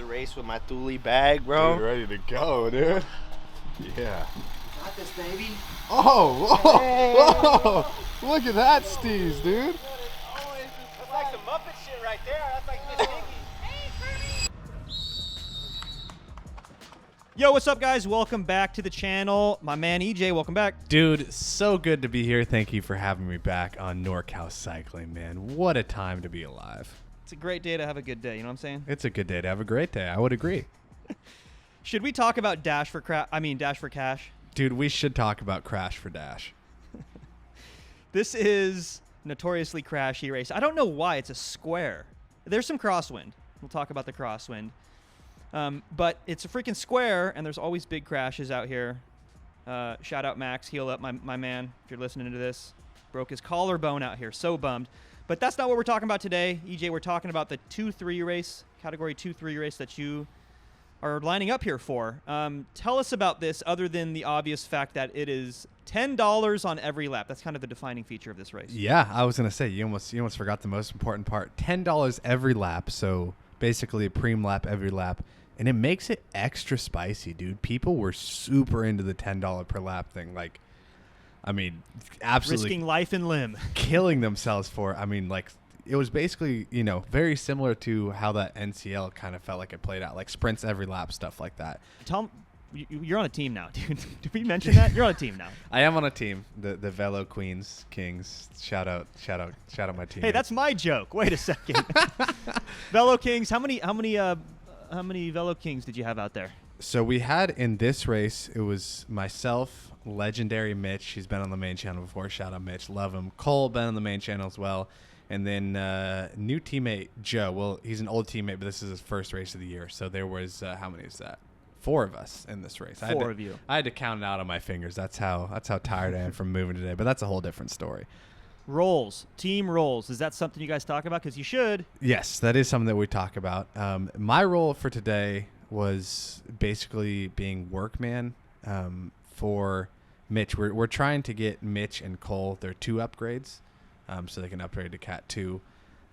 race with my Thule bag, bro. Dude, ready to go, dude. Yeah. Got this, baby. Oh, whoa, Hey. whoa. Look at that steez, dude. That's like some Muppet shit right there. That's like Miss Piggy. Yo, what's up, guys? Welcome back to the channel. My man EJ, welcome back. Dude, so good to be here. Thank you for having me back on NorCal Cycling, man. What a time to be alive. It's a great day to have a good day, you know what I'm saying? It's a good day to have a great day. I would agree. Should we talk about Dash for Cash? Dude, we should talk about Crash for Dash. This is notoriously crashy race. I don't know why it's a square. There's some crosswind. We'll talk about the crosswind. But it's a freaking square, and there's always big crashes out here. Shout out Max, heal up, my man, if you're listening to this. Broke his collarbone out here, so bummed. But that's not what we're talking about today. EJ, we're talking about the 2-3 race, category 2-3 race that you are lining up here for. Tell us about this, other than the obvious fact that it is $10 on every lap. That's kind of the defining feature of this race. Yeah, I was going to say, you almost forgot the most important part. $10 every lap, so basically a preem lap every lap. And it makes it extra spicy, dude. People were super into the $10 per lap thing. Like, I mean, absolutely Risking life and limb. killing themselves for it. I mean, like, it was basically, very similar to how that NCL kind of felt like it played out, like sprints every lap, stuff like that. Tell him, you're on a team now, dude. Did we mention that? You're on a team now. I am on a team, the Velo Queens Kings. Shout out my team. Hey, that's my joke. Wait a second. Velo Kings. How many Velo Kings did you have out there? So we had in this race, it was myself, legendary Mitch. He's been on the main channel before. Shout out Mitch, love him. Cole, been on the main channel as well. And then new teammate Joe. Well, he's an old teammate, but this is his first race of the year. So there was how many is that? 4 of us in this race. Four of you. I had to count it out on my fingers. That's how tired I am from moving today. But that's a whole different story. Roles, team roles. Is that something you guys talk about? Because you should. Yes, that is something that we talk about. My role for today was basically being workman for Mitch. We're trying to get Mitch and Cole their 2 upgrades, so they can upgrade to Cat 2.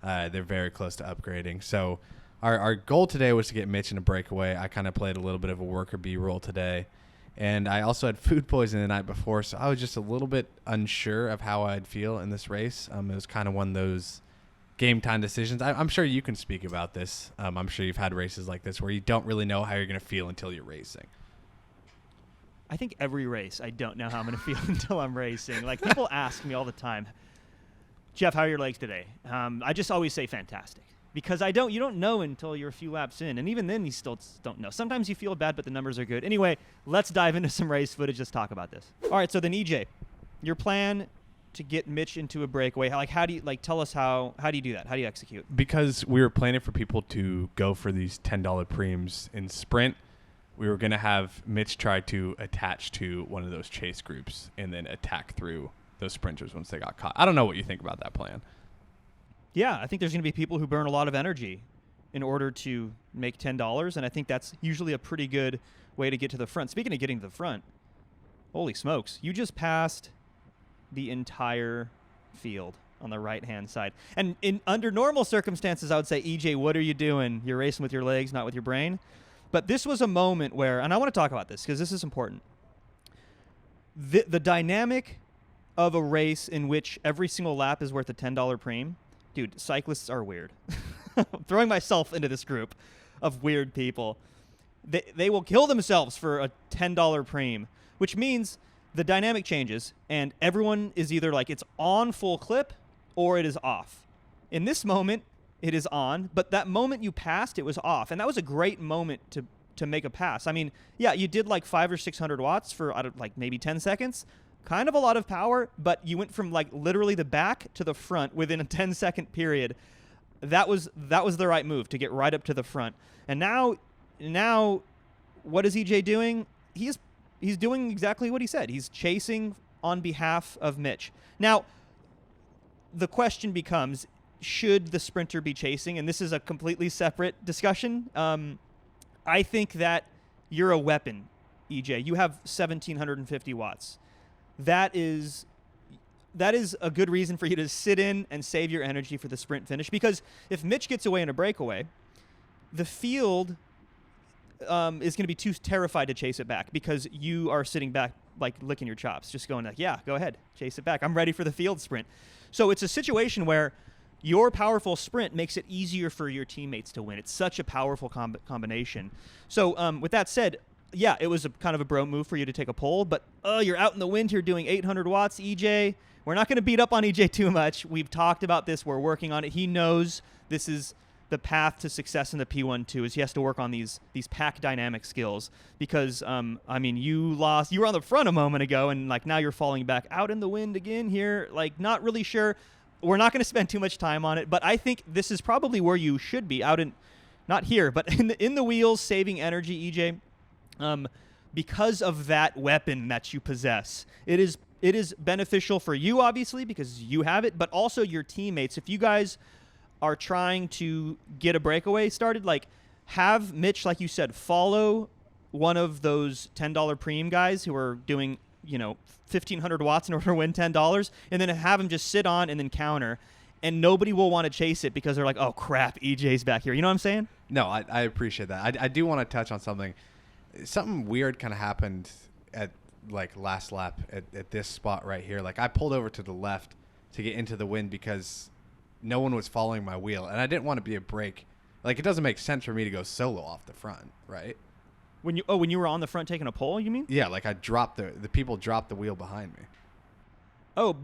They're very close to upgrading. So our goal today was to get Mitch in a breakaway. I kind of played a little bit of a worker B role today. And I also had food poisoning the night before, so I was just a little bit unsure of how I'd feel in this race. It was kind of one of those game time decisions. I'm sure you can speak about this. I'm sure you've had races like this where you don't really know how you're going to feel until you're racing. I think every race, I don't know how I'm going to feel until I'm racing. Like, people ask me all the time, Jeff, how are your legs today? I just always say fantastic. Because you don't know until you're a few laps in. And even then, you still don't know. Sometimes you feel bad, but the numbers are good. Anyway, let's dive into some race footage. Let's talk about this. All right, so then EJ, your plan to get Mitch into a breakaway, tell us how do you do that? How do you execute? Because we were planning for people to go for these $10 preems in sprint, we were going to have Mitch try to attach to one of those chase groups and then attack through those sprinters once they got caught. I don't know what you think about that plan. Yeah, I think there's going to be people who burn a lot of energy in order to make $10, and I think that's usually a pretty good way to get to the front. Speaking of getting to the front, holy smokes, you just passed the entire field on the right-hand side. And under normal circumstances, I would say, EJ, what are you doing? You're racing with your legs, not with your brain. But this was a moment where, and I want to talk about this because this is important, the dynamic of a race in which every single lap is worth a $10 preem. Dude, cyclists are weird. Throwing myself into this group of weird people. They will kill themselves for a $10 preem, which means the dynamic changes, and everyone is either like it's on full clip or it is off. In this moment, it is on, but that moment you passed, it was off. And that was a great moment to make a pass. I mean, yeah, you did like 500 or 600 watts for like maybe 10 seconds. Kind of a lot of power, but you went from like literally the back to the front within a 10-second period. That was the right move to get right up to the front. And now what is EJ doing? He's doing exactly what he said. He's chasing on behalf of Mitch. Now, the question becomes, should the sprinter be chasing? And this is a completely separate discussion. I think that you're a weapon, EJ. You have 1,750 watts. That is a good reason for you to sit in and save your energy for the sprint finish. Because if Mitch gets away in a breakaway, the field is going to be too terrified to chase it back because you are sitting back, like licking your chops, just going like, yeah, go ahead, chase it back. I'm ready for the field sprint. So it's a situation where your powerful sprint makes it easier for your teammates to win. It's such a powerful combination. So with that said, yeah, it was a kind of a bro move for you to take a pole, but you're out in the wind here doing 800 watts, EJ. We're not going to beat up on EJ too much. We've talked about this. We're working on it. He knows this is the path to success in the P1 too, is he has to work on these pack dynamic skills because, I mean, you were on the front a moment ago and like now you're falling back out in the wind again here, like not really sure. We're not going to spend too much time on it, but I think this is probably where you should be out in, not here, but in the wheels, saving energy, EJ. Because of that weapon that you possess, it is beneficial for you, obviously, because you have it, but also your teammates. If you guys are trying to get a breakaway started, like have Mitch, like you said, follow one of those $10 preem guys who are doing, 1,500 watts in order to win $10, and then have him just sit on and then counter, and nobody will want to chase it because they're like, oh crap, EJ's back here. You know what I'm saying? No, I appreciate that. I do want to touch on something. Something weird kind of happened at like last lap at this spot right here. Like I pulled over to the left to get into the wind because no one was following my wheel, and I didn't want to be a brake. Like it doesn't make sense for me to go solo off the front, right? When you were on the front taking a pole, you mean? Yeah, like I dropped the people dropped the wheel behind me. Oh,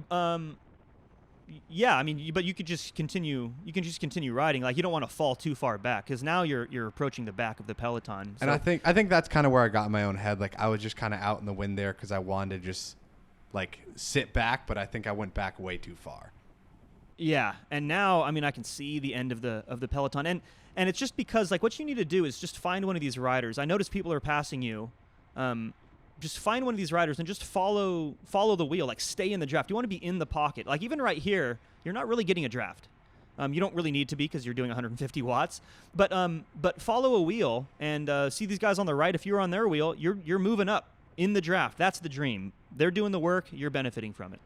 yeah. I mean, but you could just continue. You can just continue riding. Like you don't want to fall too far back because now you're approaching the back of the peloton. So. And I think that's kind of where I got in my own head. Like I was just kind of out in the wind there because I wanted to just like sit back, but I think I went back way too far. Yeah, and now I mean I can see the end of the peloton, and it's just because like what you need to do is just find one of these riders. I notice people are passing you. Just find one of these riders and just follow the wheel. Like stay in the draft. You want to be in the pocket. Like even right here, you're not really getting a draft. You don't really need to be because you're doing 150 watts. But follow a wheel and see these guys on the right. If you're on their wheel, you're moving up in the draft. That's the dream. They're doing the work. You're benefiting from it.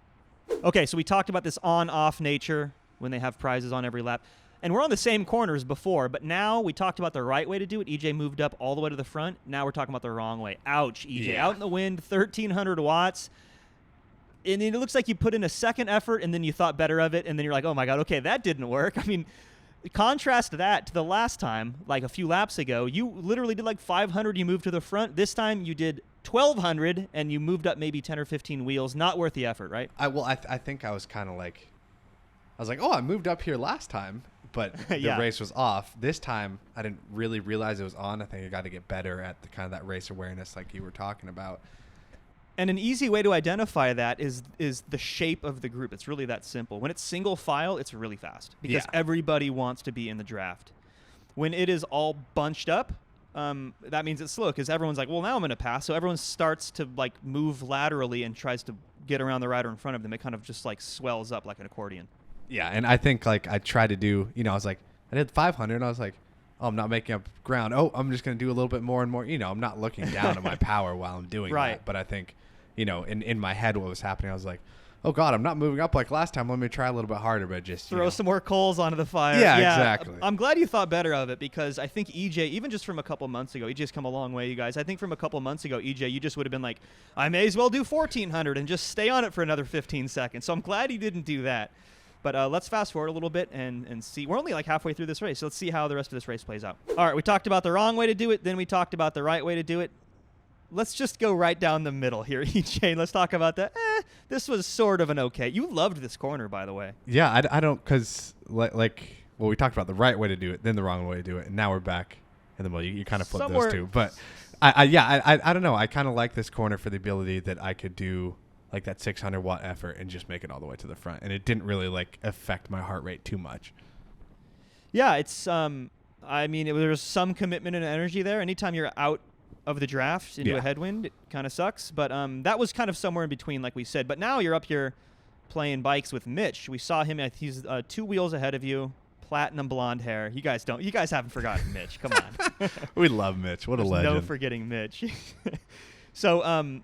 Okay, so we talked about this on-off nature when they have prizes on every lap. And we're on the same corner as before, but now we talked about the right way to do it. EJ moved up all the way to the front. Now we're talking about the wrong way. Ouch, EJ. Yeah. Out in the wind, 1,300 watts. And it looks like you put in a second effort, and then you thought better of it, and then you're like, oh, my God, okay, that didn't work. I mean, contrast that to the last time, like a few laps ago. You literally did like 500. You moved to the front. This time you did 1,200, and you moved up maybe 10 or 15 wheels. Not worth the effort, right? I think I was kind of like, oh, I moved up here last time. But the Yeah. race was off. This time, I didn't really realize it was on. I think I got to get better at the kind of that race awareness like you were talking about. And an easy way to identify that is the shape of the group. It's really that simple. When it's single file, it's really fast because everybody wants to be in the draft. When it is all bunched up, that means it's slow because everyone's like, well, now I'm going to pass. So everyone starts to like move laterally and tries to get around the rider in front of them. It kind of just like swells up like an accordion. Yeah, and I think like I tried to do, I was like, I did 500, and I was like, oh, I'm not making up ground. Oh, I'm just going to do a little bit more and more. I'm not looking down at my power while I'm doing Right. that. But I think, in my head what was happening, I was like, oh, God, I'm not moving up like last time. Let me try a little bit harder, but just Throw some more coals onto the fire. Yeah, exactly. I'm glad you thought better of it because I think EJ, even just from a couple months ago, EJ's come a long way, you guys. I think from a couple months ago, EJ, you just would have been like, I may as well do 1,400 and just stay on it for another 15 seconds. So I'm glad he didn't do that. But let's fast forward a little bit and see. We're only like halfway through this race, so let's see how the rest of this race plays out. All right, we talked about the wrong way to do it. Then we talked about the right way to do it. Let's just go right down the middle here, EJ. Let's talk about that. This was sort of an okay. You loved this corner, by the way. Yeah, I don't, because we talked about the right way to do it, then the wrong way to do it, and now we're back in the middle. You kind of flipped those two. But I don't know. I kind of like this corner for the ability that I could do like that 600 watt effort and just make it all the way to the front. And it didn't really like affect my heart rate too much. Yeah, it's, I mean, there's some commitment and energy there. Anytime you're out of the draft into a headwind, it kind of sucks. But that was kind of somewhere in between, like we said. But now you're up here playing bikes with Mitch. We saw him. He's 2 wheels ahead of you, platinum blonde hair. You guys haven't forgotten Mitch. Come on. We love Mitch. What a legend. No forgetting Mitch. So,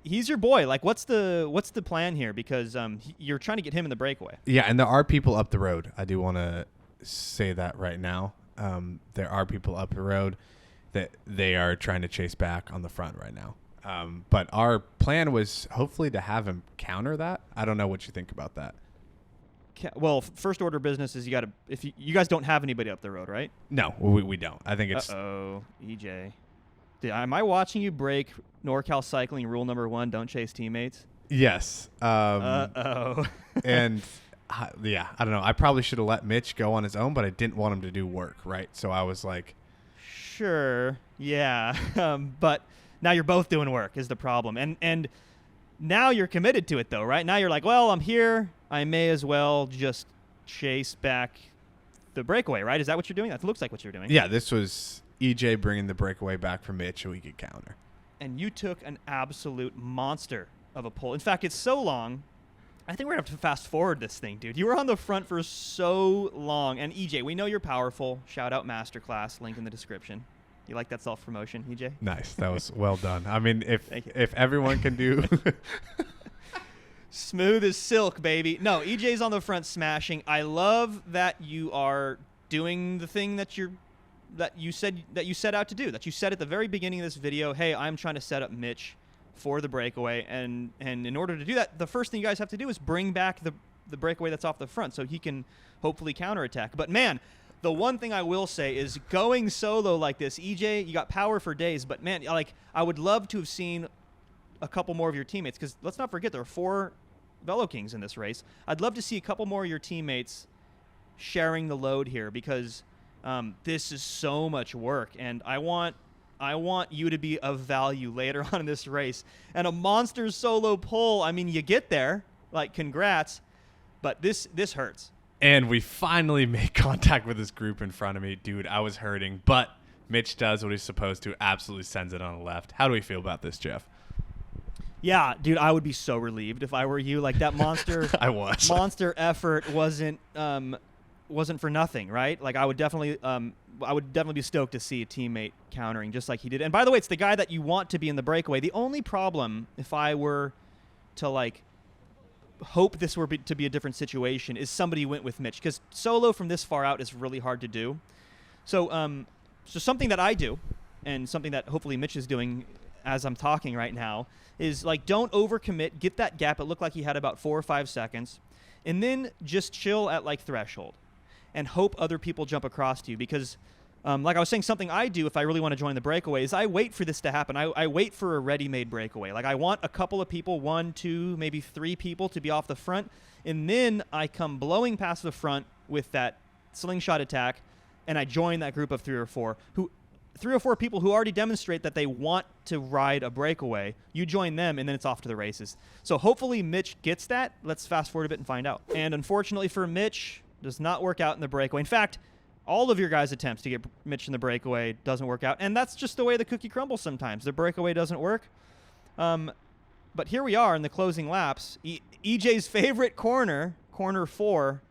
he's your boy. Like, what's the plan here? Because you're trying to get him in the breakaway. Yeah, and there are people up the road. I do want to say that right now. There are people up the road that they are trying to chase back on the front right now. But our plan was hopefully to have him counter that. I don't know what you think about that. Well, first order business is if you guys don't have anybody up the road, right? No, we don't. I think it's EJ. Am I watching you break NorCal cycling rule number 1? Don't chase teammates. yes. And yeah, I don't know. I probably should have let Mitch go on his own, but I didn't want him to do work, right? So I was like, sure, yeah, but now you're both doing work is the problem, and now you're committed to it though, right? Now you're like, well, I'm here. I may as well just chase back the breakaway, right? Is that what you're doing? That looks like what you're doing. yeah, this was EJ bringing the breakaway back for Mitch so he could counter. And you took an absolute monster of a pull. In fact, it's so long, I think we're going to have to fast forward this thing, dude. You were on the front for so long. And EJ, we know you're powerful. Shout out Masterclass, link in the description. You like that self-promotion, EJ? Nice. That was well done. I mean, if everyone can do smooth as silk, baby. No, EJ's on the front smashing. I love that you are doing the thing that you set out to do. That you said at the very beginning of this video, hey, I'm trying to set up Mitch for the breakaway, and in order to do that, the first thing you guys have to do is bring back the breakaway that's off the front so he can hopefully counterattack. But man, the one thing I will say is going solo like this, EJ, you got power for days, but man, like I would love to have seen a couple more of your teammates, because let's not forget there are 4 Velo Kings in this race. I'd love to see a couple more of your teammates sharing the load here, because this is so much work, and I want you to be of value later on in this race. And a monster solo pull, I mean, you get there, like, congrats, but this hurts. And we finally made contact with this group in front of me. Dude, I was hurting, but Mitch does what he's supposed to, absolutely sends it on the left. How do we feel about this, Jeff? Yeah, dude, I would be so relieved if I were you. Like, that monster monster effort wasn't for nothing, right? Like, I would definitely be stoked to see a teammate countering just like he did. And by the way, it's the guy that you want to be in the breakaway. The only problem, if I were to like hope this were to be a different situation, is somebody went with Mitch, because solo from this far out is really hard to do. So something that I do, and something that hopefully Mitch is doing as I'm talking right now, is like, don't overcommit, get that gap. It looked like he had about 4 or 5 seconds, and then just chill at like threshold and hope other people jump across to you, because like I was saying, something I do if I really want to join the breakaway is I wait for this to happen. I wait for a ready-made breakaway. Like, I want a couple of people, 1, 2, maybe 3 people to be off the front, and then I come blowing past the front with that slingshot attack, and I join that group of 3 or 4 people who already demonstrate that they want to ride a breakaway. You join them, and then it's off to the races. So hopefully Mitch gets that. Let's fast forward a bit and find out. And unfortunately for Mitch, does not work out in the breakaway. In fact, all of your guys' attempts to get Mitch in the breakaway doesn't work out, and that's just the way the cookie crumbles sometimes. The breakaway doesn't work. But here we are in the closing laps. EJ's favorite corner 4.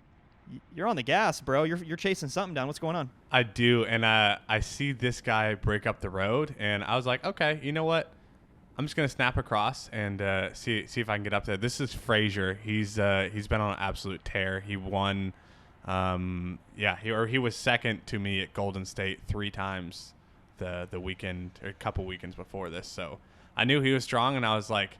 You're on the gas, bro. You're chasing something down. What's going on? I do, and I see this guy break up the road, and I was like, okay, you know what? I'm just gonna snap across and see if I can get up there. This is Frazier. He's been on an absolute tear. He won. He was second to me at Golden State 3 times the weekend, or a couple weekends before this. So I knew he was strong, and I was like,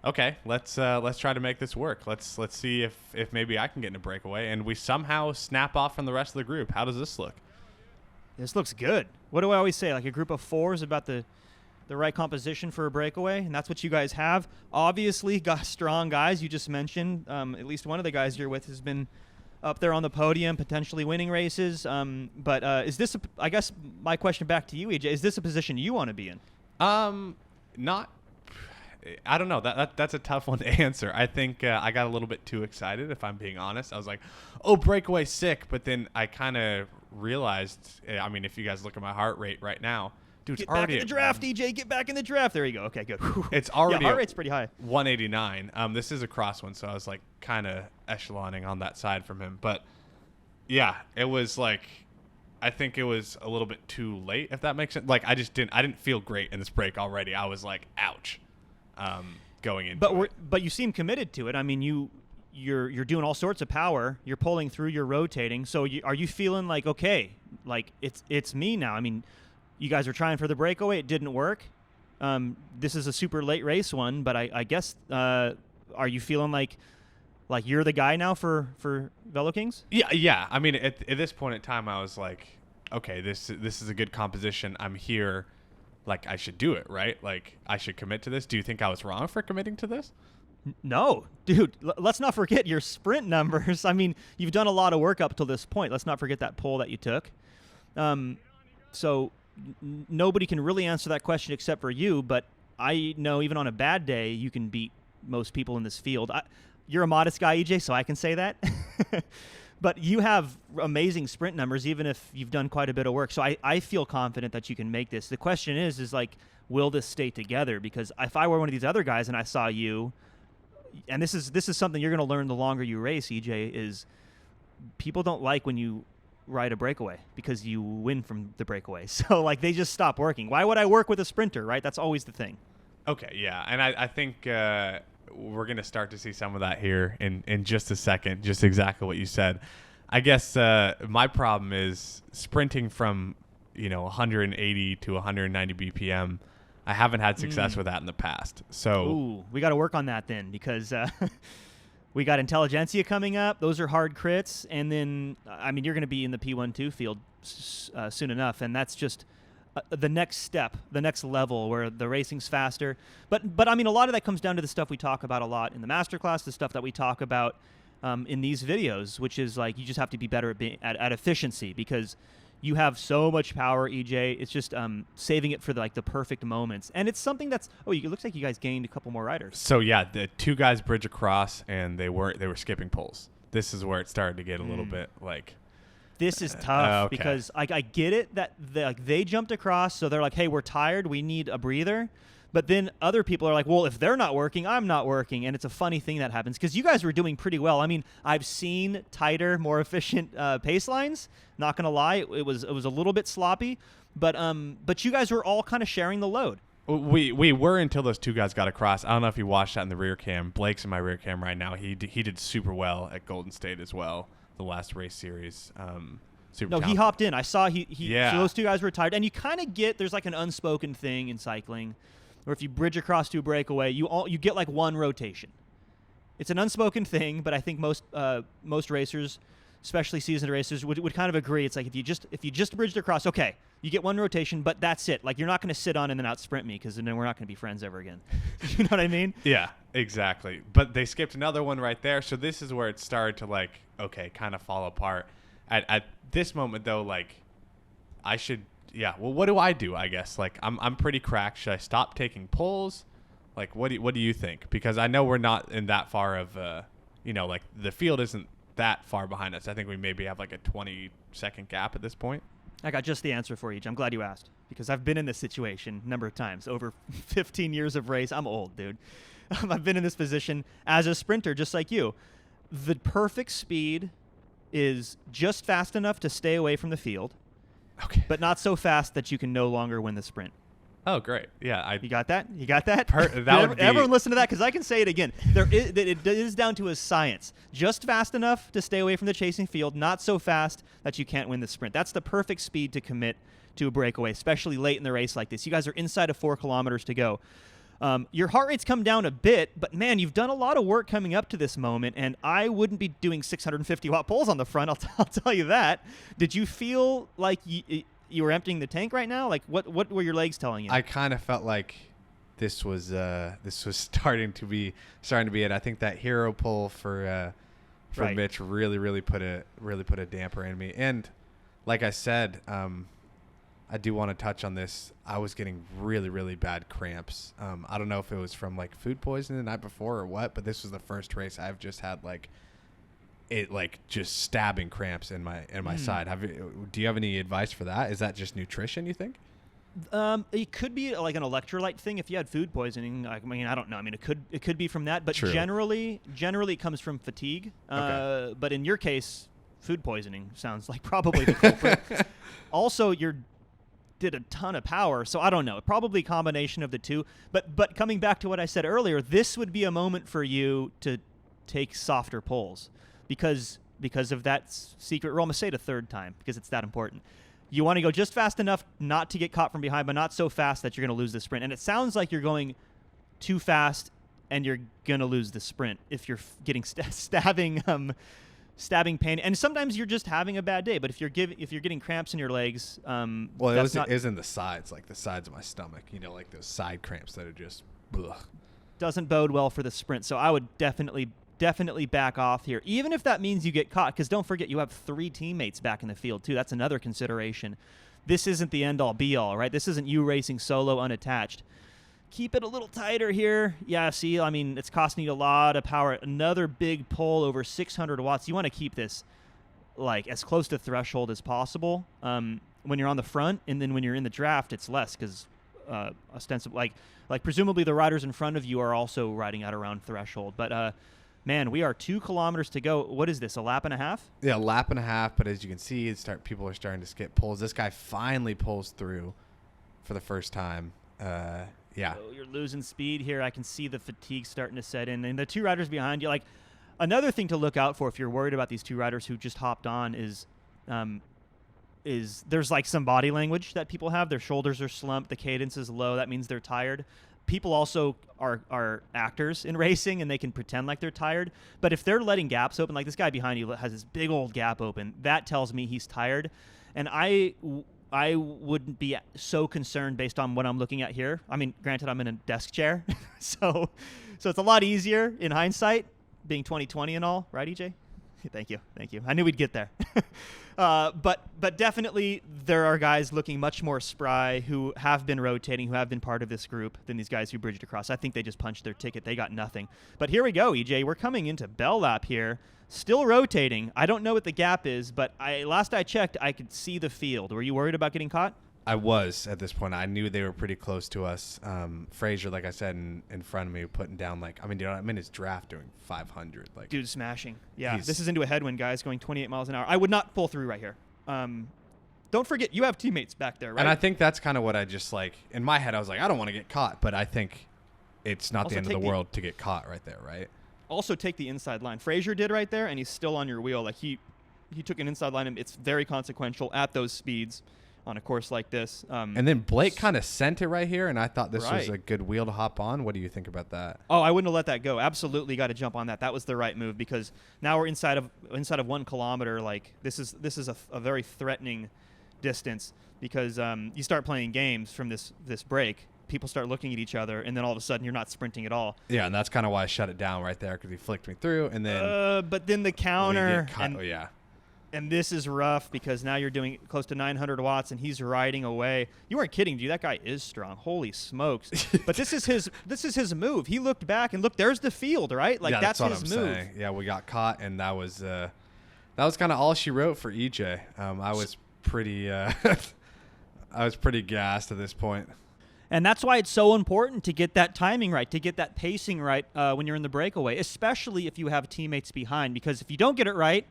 okay, let's try to make this work. Let's see if maybe I can get in a breakaway, and we somehow snap off from the rest of the group. How does this look? This looks good. What do I always say? Like, a group of 4 is about the right composition for a breakaway, and that's what you guys have. Obviously, got strong guys. You just mentioned at least one of the guys you're with has been up there on the podium, potentially winning races. But is this, I guess my question back to you, EJ, is this a position you want to be in? Not. I don't know. That's a tough one to answer. I think I got a little bit too excited, if I'm being honest. I was like, oh, breakaway, sick. But then I kind of realized, I mean, if you guys look at my heart rate right now, dude, it's already back in the draft, EJ. Get back in the draft. There you go. Okay, good. It's already heart rate's pretty high. 189. This is a cross one, so I was like kind of echeloning on that side from him. But yeah, it was like, I think it was a little bit too late, if that makes sense. Like, I didn't feel great in this break already. I was like, ouch, going into it. But you seem committed to it. I mean, you're doing all sorts of power. You're pulling through. You're rotating. So are you feeling like, okay, like it's me now? I mean, you guys are trying for the breakaway. It didn't work. This is a super late race one, but I guess are you feeling like you're the guy now for Velo Kings? Yeah. I mean, at this point in time, I was like, okay, this is a good composition. I'm here. Like, I should do it, right? Like, I should commit to this. Do you think I was wrong for committing to this? No, dude. Let's not forget your sprint numbers. I mean, you've done a lot of work up till this point. Let's not forget that pole that you took. So nobody can really answer that question except for you. But I know even on a bad day, you can beat most people in this field. You're a modest guy, EJ, so I can say that. But you have amazing sprint numbers, even if you've done quite a bit of work. So I feel confident that you can make this. The question is like, will this stay together? Because if I were one of these other guys and I saw you, and this is something you're going to learn the longer you race, EJ, is people don't like when you ride a breakaway because you win from the breakaway. So, like, they just stop working. Why would I work with a sprinter, right? That's always the thing. Okay, yeah. And I think we're going to start to see some of that here in just a second, just exactly what you said. I guess my problem is sprinting from, 180 to 190 BPM. I haven't had success with that in the past. So ooh, we got to work on that then, because we got Intelligentsia coming up. Those are hard crits. And then, I mean, you're going to be in the P1-2 field soon enough, and that's just the next step, the next level where the racing's faster. But I mean, a lot of that comes down to the stuff we talk about a lot in the masterclass, the stuff that we talk about in these videos, which is like you just have to be better at efficiency, because you have so much power, EJ. It's just saving it for the perfect moments. And it's something that's it looks like you guys gained a couple more riders. So yeah, the two guys bridge across, and they were skipping poles. This is where it started to get a little bit like. This is tough okay. because I get it that they jumped across, so they're like, hey, we're tired, we need a breather. But then other people are like, well, if they're not working, I'm not working. And it's a funny thing that happens because you guys were doing pretty well. I mean, I've seen tighter, more efficient pace lines. Not going to lie, it was a little bit sloppy. But you guys were all kind of sharing the load. We were until those two guys got across. I don't know if you watched that in the rear cam. Blake's in my rear cam right now. He did super well at Golden State as well, the last race series. Super talented. He hopped in. I saw Yeah. So those two guys were tired. And you kind of get, there's like an unspoken thing in cycling where if you bridge across to a breakaway, you get like one rotation. It's an unspoken thing, but I think most racers, especially seasoned racers, would kind of agree. It's like if you just bridged across, okay, you get one rotation, but that's it. Like, you're not going to sit on and then out sprint me, because then we're not going to be friends ever again. You know what I mean? Yeah, exactly. But they skipped another one right there. So this is where it started to like, okay, kind of fall apart. At this moment though, like I should, yeah. Well, what do I do? I guess like I'm pretty cracked. Should I stop taking pulls? Like, what do you think? Because I know we're not in that far of, like the field isn't that far behind us. I think we maybe have like a 20-second gap at this point. I got just the answer for you. I'm glad you asked, because I've been in this situation a number of times over 15 years of race. I'm old, dude. I've been in this position as a sprinter, just like you. The perfect speed is just fast enough to stay away from the field, okay, but not so fast that you can no longer win the sprint. Oh, great. Yeah. You got that? You got that? Everyone listen to that, because I can say it again. It is down to a science. Just fast enough to stay away from the chasing field, not so fast that you can't win the sprint. That's the perfect speed to commit to a breakaway, especially late in the race like this. You guys are inside of 4 kilometers to go. Your heart rate's come down a bit, but man, you've done a lot of work coming up to this moment, and I wouldn't be doing 650-watt pulls on the front. I'll tell you that. Did you feel like you were emptying the tank right now? Like, what were your legs telling you? I kind of felt like this was starting to be it. I think that hero pull for right. Mitch really put a damper in me. And like I said, I do want to touch on this. I was getting really bad cramps. I don't know if it was from like food poisoning the night before or what, but this was the first race I've just had like just stabbing cramps in my side. Do you have any advice for that? Is that just nutrition, you think? It could be like an electrolyte thing. If you had food poisoning, I mean, I don't know. I mean, it could be from that, but True. generally it comes from fatigue. Okay. But in your case, food poisoning sounds like probably the culprit. Also, you did a ton of power, so I don't know. Probably a combination of the two. But coming back to what I said earlier, this would be a moment for you to take softer pulls. Because of that secret rule. I'm going to say it a third time because it's that important. You want to go just fast enough not to get caught from behind, but not so fast that you're going to lose the sprint. And it sounds like you're going too fast and you're going to lose the sprint if you're getting stabbing pain. And sometimes you're just having a bad day. But if you're getting cramps in your legs, well, it was in the sides, like the sides of my stomach, you know, like those side cramps that are just ugh. Doesn't bode well for the sprint. So I would definitely back off here, even if that means you get caught, because don't forget you have 3 teammates back in the field too. That's another consideration. This isn't the end-all be-all, right? This isn't you racing solo unattached. Keep it a little tighter here. Yeah, see, I mean, it's costing you a lot of power. Another big pull over 600 watts. You want to keep this like as close to threshold as possible when you're on the front, and then when you're in the draft, it's less because ostensibly, like presumably the riders in front of you are also riding at around threshold, but man, we are 2 kilometers to go. What is this, a lap and a half? Yeah, a lap and a half, but as you can see, people are starting to skip pulls. This guy finally pulls through for the first time. Yeah. So you're losing speed here. I can see the fatigue starting to set in. And the 2 riders behind you, like, another thing to look out for if you're worried about these 2 riders who just hopped on is there's like some body language that people have. Their shoulders are slumped. The cadence is low. That means they're tired. People also are actors in racing, and they can pretend like they're tired. But if they're letting gaps open, like this guy behind you has this big old gap open, that tells me he's tired. And I wouldn't be so concerned based on what I'm looking at here. I mean, granted, I'm in a desk chair, so it's a lot easier in hindsight, being 2020 and all, right, EJ? Thank you. I knew we'd get there. But definitely there are guys looking much more spry who have been rotating, who have been part of this group than these guys who bridged across. I think they just punched their ticket. They got nothing. But here we go, EJ. We're coming into bell lap here. Still rotating. I don't know what the gap is, but last I checked, I could see the field. Were you worried about getting caught? I was at this point. I knew they were pretty close to us. Frazier, like I said, in front of me, putting down like, I mean, dude, I'm in his draft doing 500. Like, dude, smashing. Yeah, this is into a headwind, guys, going 28 miles an hour. I would not pull through right here. Don't forget, you have teammates back there, right? And I think that's kind of what I just like in my head. I was like, I don't want to get caught, but I think it's not the end of the world to get caught right there, right? Also, take the inside line. Frazier did right there, and he's still on your wheel. Like he took an inside line, and it's very consequential at those speeds on a course like this. And then Blake kind of sent it right here, and I thought this was a good wheel to hop on. What do you think about that? Oh, I wouldn't have let that go. Absolutely got to jump on that. That was the right move, because now we're inside of 1 kilometer. Like this is a very threatening distance, because you start playing games from this break. People start looking at each other, and then all of a sudden you're not sprinting at all. Yeah, and that's kind of why I shut it down right there, because he flicked me through, and then but then the counter. Yeah. And this is rough, because now you're doing close to 900 watts, and he's riding away. You weren't kidding, dude. That guy is strong. Holy smokes! But this is his move. He looked back and look. There's the field, right? Like, yeah, that's what his I'm move. saying. Yeah, we got caught, and that was kind of all she wrote for EJ. I was pretty gassed at this point. And that's why it's so important to get that timing right, to get that pacing right when you're in the breakaway, especially if you have teammates behind. Because if you don't get it right,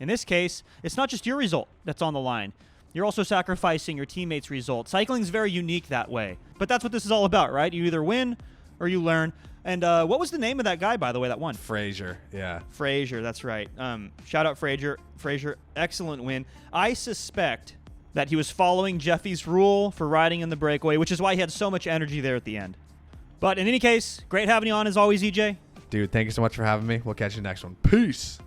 in this case, it's not just your result that's on the line. You're also sacrificing your teammates' result. Cycling's very unique that way. But that's what this is all about, right? You either win or you learn. And what was the name of that guy, by the way, that won? Frazier, yeah. Frazier, that's right. Shout out Frazier. Frazier, excellent win. I suspect that he was following Jeffy's rule for riding in the breakaway, which is why he had so much energy there at the end. But in any case, great having you on as always, EJ. Dude, thank you so much for having me. We'll catch you next one. Peace.